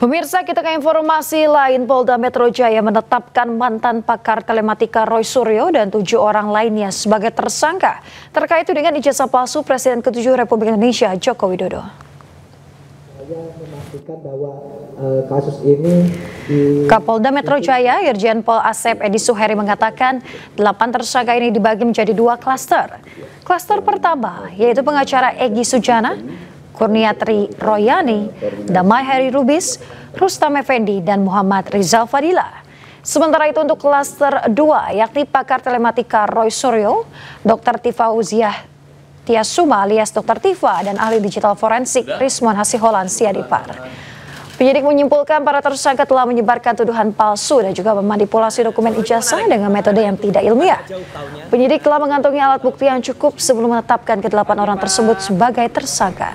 Pemirsa, kita ke informasi lain. Polda Metro Jaya menetapkan mantan pakar telematika Roy Suryo dan 7 orang lainnya sebagai tersangka terkait dengan ijazah palsu Presiden ke-7 Republik Indonesia Joko Widodo. Kapolda Metro Jaya Irjen Pol Asep Edi Suheri mengatakan 8 tersangka ini dibagi menjadi 2 klaster. Klaster pertama yaitu pengacara Egy Sujana, Kurniatri Royani, Damai Heri Lubis, Rustam Effendi, dan Muhammad Rizal Fadila. Sementara itu untuk klaster 2 yakni pakar telematika Roy Suryo, Dr. Tifa Uziah Tiasuma alias Dr. Tifa, dan ahli digital forensik Rismon Hasiholan Siadipar. Penyidik menyimpulkan para tersangka telah menyebarkan tuduhan palsu dan juga memanipulasi dokumen ijazah dengan metode yang tidak ilmiah. Penyidik telah mengantongi alat bukti yang cukup sebelum menetapkan ke-8 orang tersebut sebagai tersangka.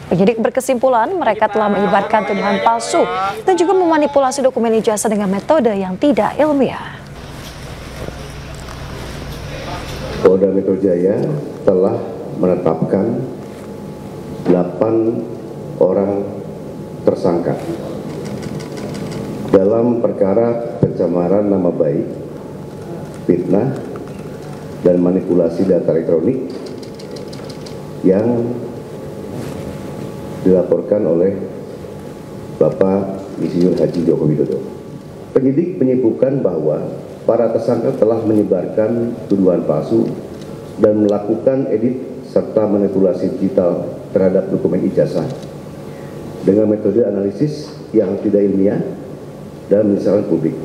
Penyidik berkesimpulan mereka telah menyebarkan tuduhan palsu dan juga memanipulasi dokumen ijazah dengan metode yang tidak ilmiah. Polda Metro Jaya telah menetapkan 8 orang tersangka dalam perkara pencemaran nama baik, fitnah, dan manipulasi data elektronik yang dilaporkan oleh Bapak Insinyur Haji Joko Widodo. Penyidik menyimpulkan bahwa para tersangka telah menyebarkan tuduhan palsu dan melakukan edit serta manipulasi digital terhadap dokumen ijazah dengan metode analisis yang tidak ilmiah dan menyesalkan publik.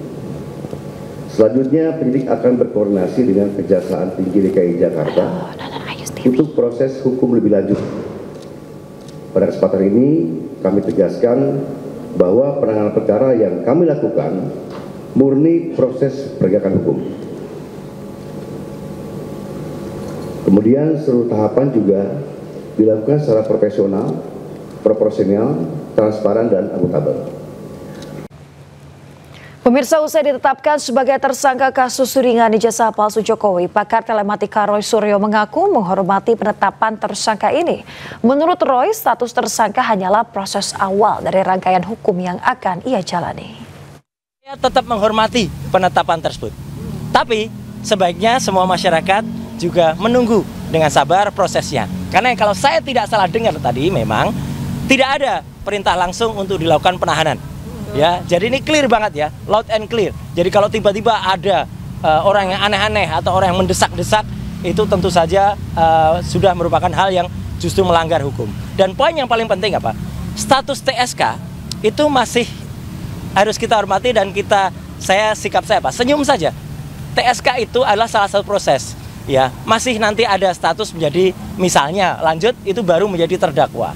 Selanjutnya, penyidik akan berkoordinasi dengan Kejaksaan Tinggi DKI Jakarta untuk proses hukum lebih lanjut. Pada kesempatan ini, kami tegaskan bahwa penanganan perkara yang kami lakukan murni proses penegakan hukum. Kemudian seluruh tahapan juga dilakukan secara profesional, proporsional, transparan, dan akuntabel. Pemirsa, usai ditetapkan sebagai tersangka kasus tudingan ijazah palsu Jokowi, pakar telematika Roy Suryo mengaku menghormati penetapan tersangka ini. Menurut Roy, status tersangka hanyalah proses awal dari rangkaian hukum yang akan ia jalani. Saya tetap menghormati penetapan tersebut. Tapi sebaiknya semua masyarakat juga menunggu dengan sabar prosesnya. Karena kalau saya tidak salah dengar tadi, memang tidak ada perintah langsung untuk dilakukan penahanan. Ya, jadi ini clear banget ya, loud and clear. Jadi kalau tiba-tiba ada orang yang aneh-aneh atau orang yang mendesak-desak, itu tentu saja sudah merupakan hal yang justru melanggar hukum. Dan poin yang paling penting apa? Status TSK itu masih harus kita hormati dan sikap saya apa? Senyum saja. TSK itu adalah salah satu proses. Ya, masih nanti ada status menjadi misalnya lanjut itu baru menjadi terdakwa.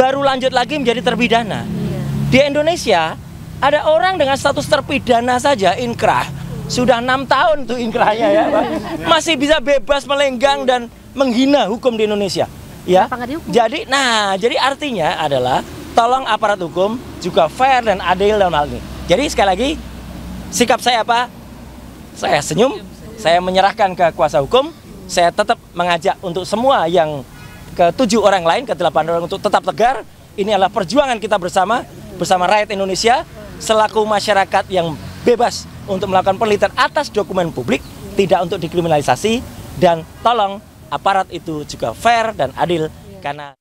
Baru lanjut lagi menjadi terpidana. Di Indonesia ada orang dengan status terpidana saja inkrah. Sudah 6 tahun tuh inkrahnya ya, Pak. Masih bisa bebas melenggang dan menghina hukum di Indonesia. Ya. Jadi artinya adalah tolong aparat hukum juga fair dan adil dalam hal ini. Jadi sekali lagi sikap saya apa? Saya senyum, saya menyerahkan ke kuasa hukum, saya tetap mengajak untuk semua yang ke-7 orang lain, ke-8 orang untuk tetap tegar. Ini adalah perjuangan kita bersama rakyat Indonesia selaku masyarakat yang bebas untuk melakukan penelitian atas dokumen publik, tidak untuk dikriminalisasi, dan tolong aparat itu juga fair dan adil karena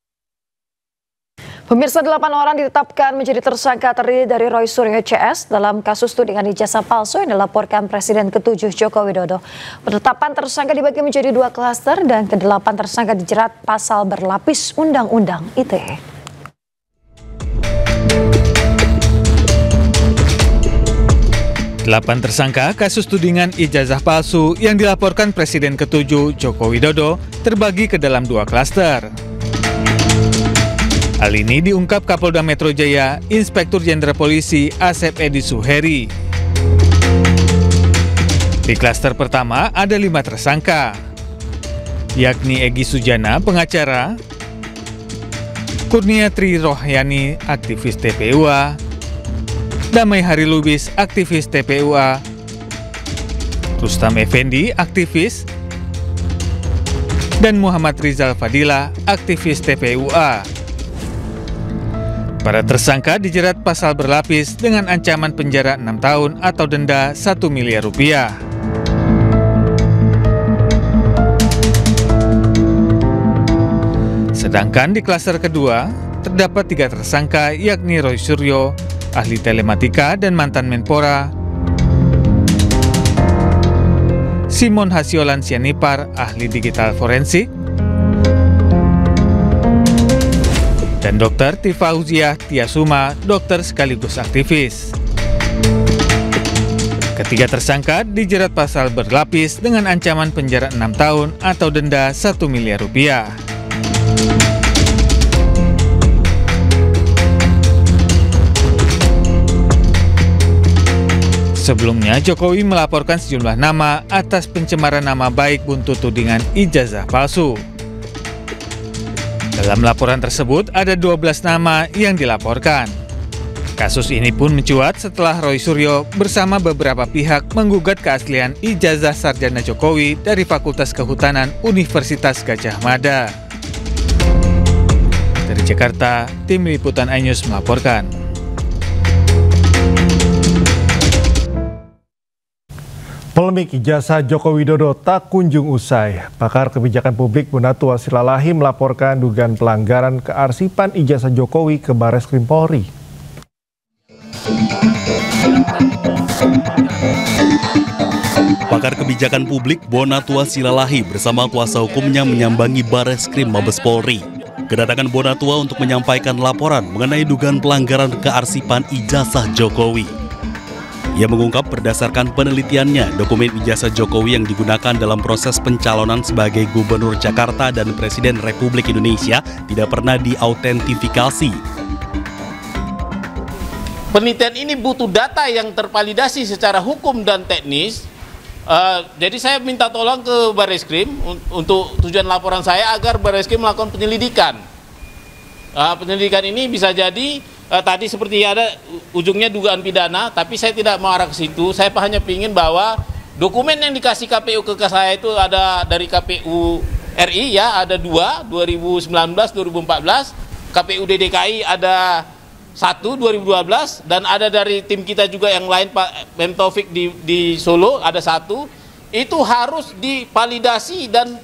Pemirsa, 8 orang ditetapkan menjadi tersangka terdiri dari Roy Suryo CS dalam kasus tudingan ijazah palsu yang dilaporkan Presiden ke-7 Joko Widodo. Penetapan tersangka dibagi menjadi 2 klaster dan ke-8 tersangka dijerat pasal berlapis Undang-Undang ITE. 8 tersangka kasus tudingan ijazah palsu yang dilaporkan Presiden ke-7 Joko Widodo terbagi ke dalam 2 klaster. Hal ini diungkap Kapolda Metro Jaya, Inspektur Jenderal Polisi Asep Edi Suheri. Di klaster pertama ada 5 tersangka, yakni Egy Sujana, pengacara, Kurniatri Royani, aktivis TPUA, Damai Heri Lubis, aktivis TPUA, Rustam Effendi, aktivis, dan Muhammad Rizal Fadila, aktivis TPUA. Para tersangka dijerat pasal berlapis dengan ancaman penjara 6 tahun atau denda 1 miliar rupiah. Sedangkan di klaster kedua, terdapat 3 tersangka yakni Roy Suryo, ahli telematika dan mantan Menpora, Simon Hasiolan Sianipar, ahli digital forensik, dan Dr. Tifauziah Tiasuma, dokter sekaligus aktivis. Ketiga tersangka dijerat pasal berlapis dengan ancaman penjara 6 tahun atau denda 1 miliar rupiah. Sebelumnya, Jokowi melaporkan sejumlah nama atas pencemaran nama baik buntut tudingan ijazah palsu. Dalam laporan tersebut, ada 12 nama yang dilaporkan. Kasus ini pun mencuat setelah Roy Suryo bersama beberapa pihak menggugat keaslian ijazah sarjana Jokowi dari Fakultas Kehutanan Universitas Gadjah Mada. Dari Jakarta, Tim Liputan iNews melaporkan. Polemik ijazah Joko Widodo tak kunjung usai. Pakar kebijakan publik Bonatua Silalahi melaporkan dugaan pelanggaran kearsipan ijazah Jokowi ke Barreskrim Polri. Pakar kebijakan publik Bonatua Silalahi bersama kuasa hukumnya menyambangi Barreskrim Mabes Polri. Kedatangan Bonatua untuk menyampaikan laporan mengenai dugaan pelanggaran kearsipan ijazah Jokowi. Ia mengungkap berdasarkan penelitiannya, dokumen ijazah Jokowi yang digunakan dalam proses pencalonan sebagai Gubernur Jakarta dan Presiden Republik Indonesia tidak pernah diautentifikasi. Penelitian ini butuh data yang tervalidasi secara hukum dan teknis. Jadi saya minta tolong ke Barreskrim untuk tujuan laporan saya agar Barreskrim melakukan penyelidikan. Penyelidikan ini bisa jadi tadi seperti ada ujungnya dugaan pidana, tapi saya tidak mau arah ke situ. Saya hanya ingin bahwa dokumen yang dikasih KPU ke saya itu ada dari KPU RI ya, ada 2, 2019, 2014, KPU DKI ada 1, 2012, dan ada dari tim kita juga yang lain, Pak Mem Taufik di Solo ada 1. Itu harus divalidasi dan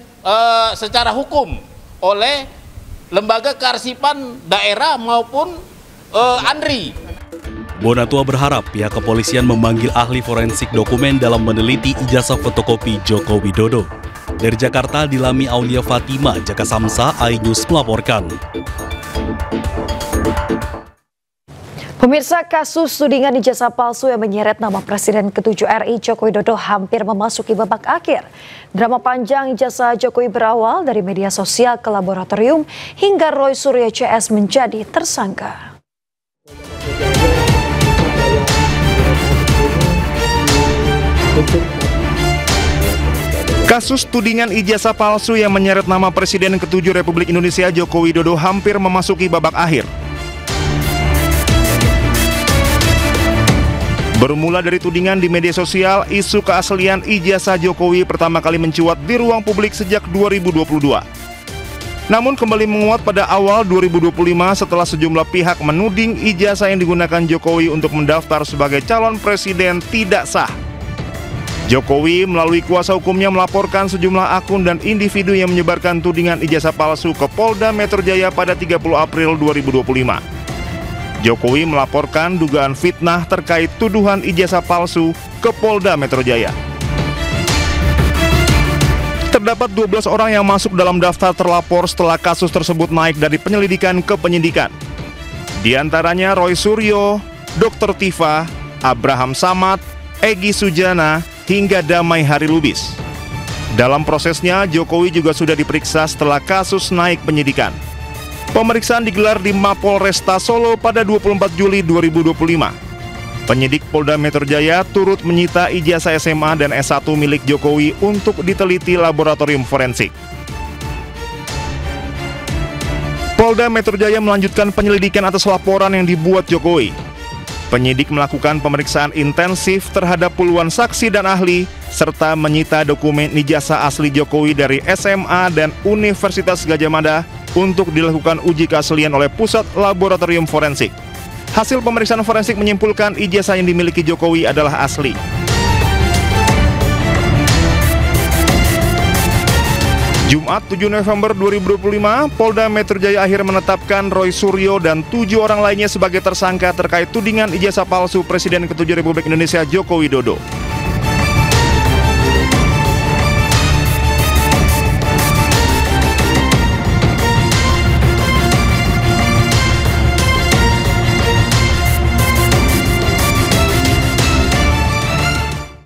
secara hukum oleh lembaga kearsipan daerah maupun ANRI. Bonatua berharap pihak kepolisian memanggil ahli forensik dokumen dalam meneliti ijazah fotokopi Joko Widodo. Dari Jakarta, Dilami Aulia Fatima, Jaka Samsa, iNews melaporkan. Pemirsa, kasus tudingan ijazah palsu yang menyeret nama Presiden ke-7 RI Joko Widodo hampir memasuki babak akhir. Drama panjang ijazah Jokowi berawal dari media sosial ke laboratorium hingga Roy Suryo CS menjadi tersangka. Kasus tudingan ijazah palsu yang menyeret nama Presiden ke-7 Republik Indonesia Joko Widodo hampir memasuki babak akhir. Bermula dari tudingan di media sosial, isu keaslian ijazah Jokowi pertama kali mencuat di ruang publik sejak 2022. Namun kembali menguat pada awal 2025 setelah sejumlah pihak menuding ijazah yang digunakan Jokowi untuk mendaftar sebagai calon presiden tidak sah. Jokowi melalui kuasa hukumnya melaporkan sejumlah akun dan individu yang menyebarkan tudingan ijazah palsu ke Polda Metro Jaya pada 30 April 2025. Jokowi melaporkan dugaan fitnah terkait tuduhan ijazah palsu ke Polda Metro Jaya. Terdapat 12 orang yang masuk dalam daftar terlapor setelah kasus tersebut naik dari penyelidikan ke penyidikan. Di antaranya Roy Suryo, Dr. Tifa, Abraham Samad, Egy Sujana, hingga Damai Hari Lubis. Dalam prosesnya, Jokowi juga sudah diperiksa setelah kasus naik penyidikan. Pemeriksaan digelar di Mapolresta Solo pada 24 Juli 2025. Penyidik Polda Metro Jaya turut menyita ijazah SMA dan S1 milik Jokowi untuk diteliti laboratorium forensik. Polda Metro Jaya melanjutkan penyelidikan atas laporan yang dibuat Jokowi. Penyidik melakukan pemeriksaan intensif terhadap puluhan saksi dan ahli, serta menyita dokumen ijazah asli Jokowi dari SMA dan Universitas Gadjah Mada untuk dilakukan uji keaslian oleh Pusat Laboratorium Forensik. Hasil pemeriksaan forensik menyimpulkan ijazah yang dimiliki Jokowi adalah asli. Jumat 7 November 2025, Polda Metro Jaya akhirnya menetapkan Roy Suryo dan 7 orang lainnya sebagai tersangka terkait tudingan ijazah palsu Presiden ke-7 Republik Indonesia Joko Widodo.